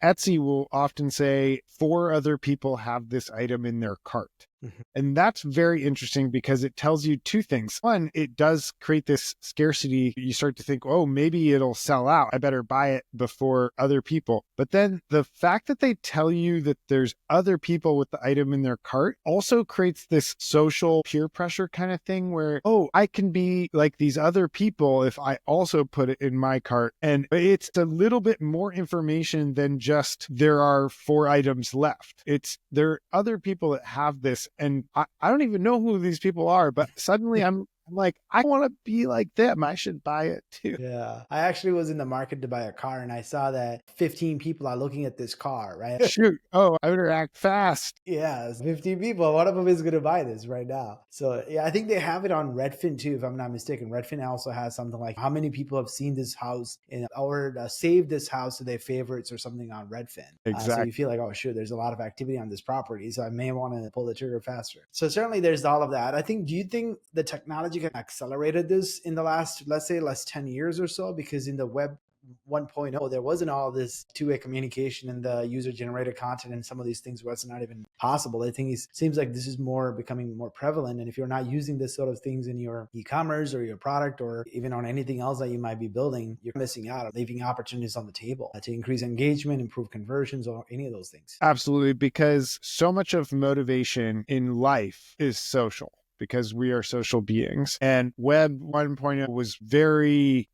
Etsy will often say 4 other people have this item in their cart. Mhm. And that's very interesting because it tells you 2 things. One, it does create this scarcity. You start to think, oh, maybe it'll sell out. I better buy it before other people. But then the fact that they tell you that there's other people with the item in their cart also creates this social peer pressure kind of thing where, oh, I can be like these other people if I also put it in my cart. And it's a little bit more information than just there are 4 items left. It's there are other people that have this. And I don't even know who these people are, but suddenly I'm like, I want to be like them. I should buy it too. Yeah. I actually was in the market to buy a car and I saw that 15 people are looking at this car, right? Shoot. Oh, I better act fast. Yeah, it's 15 people. One of them is going to buy this right now. So, yeah, I think they have it on Redfin too, if I'm not mistaken. Redfin also has something like how many people have seen this house or saved this house to their favorites or something on Redfin. So you Exactly. feel like, oh, sure, there's a lot of activity on this property. So I may want to pull the trigger faster. So, certainly there's all of that. Do you think the technology can accelerated this in the last, let's say, last 10 years or so? Because in the web 1.0, there wasn't all this two-way communication and the user-generated content, and some of these things was not even possible. I think it seems like this is more becoming more prevalent. And if you're not using this sort of things in your e-commerce or your product or even on anything else that you might be building, you're missing out or leaving opportunities on the table to increase engagement, improve conversions, or any of those things. Absolutely. Because so much of motivation in life is social. Because we are social beings. And Web 1.0 was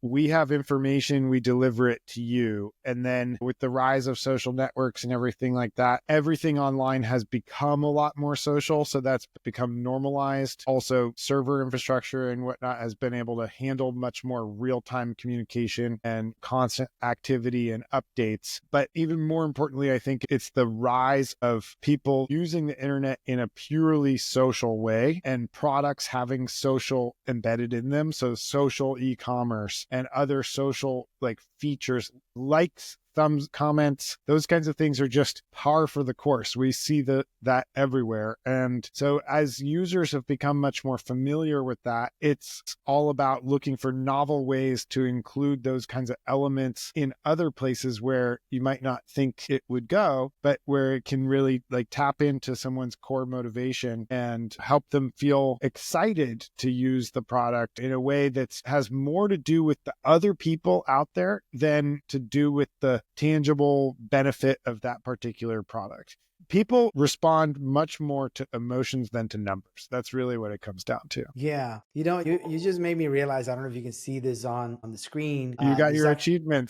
we have information, we deliver it to you. And then with the rise of social networks and everything like that, everything online has become a lot more social. So that's become normalized. Also, server infrastructure and whatnot has been able to handle much more real-time communication and constant activity and updates. But even more importantly, I think it's the rise of people using the internet in a purely social way and products having social embedded in them. So social e-commerce and other social like features, likes, thumbs, comments, those kinds of things are just par for the course. We see that everywhere. And so as users have become much more familiar with that, it's all about looking for novel ways to include those kinds of elements in other places where you might not think it would go, but where it can really like tap into someone's core motivation and help them feel excited to use the product in a way that has more to do with the other people out there than to do with the tangible benefit of that particular product. People respond much more to emotions than to numbers. That's really what it comes down to. Yeah. You just made me realize, I don't know if you can see this on the screen. You got This is your actually achievements.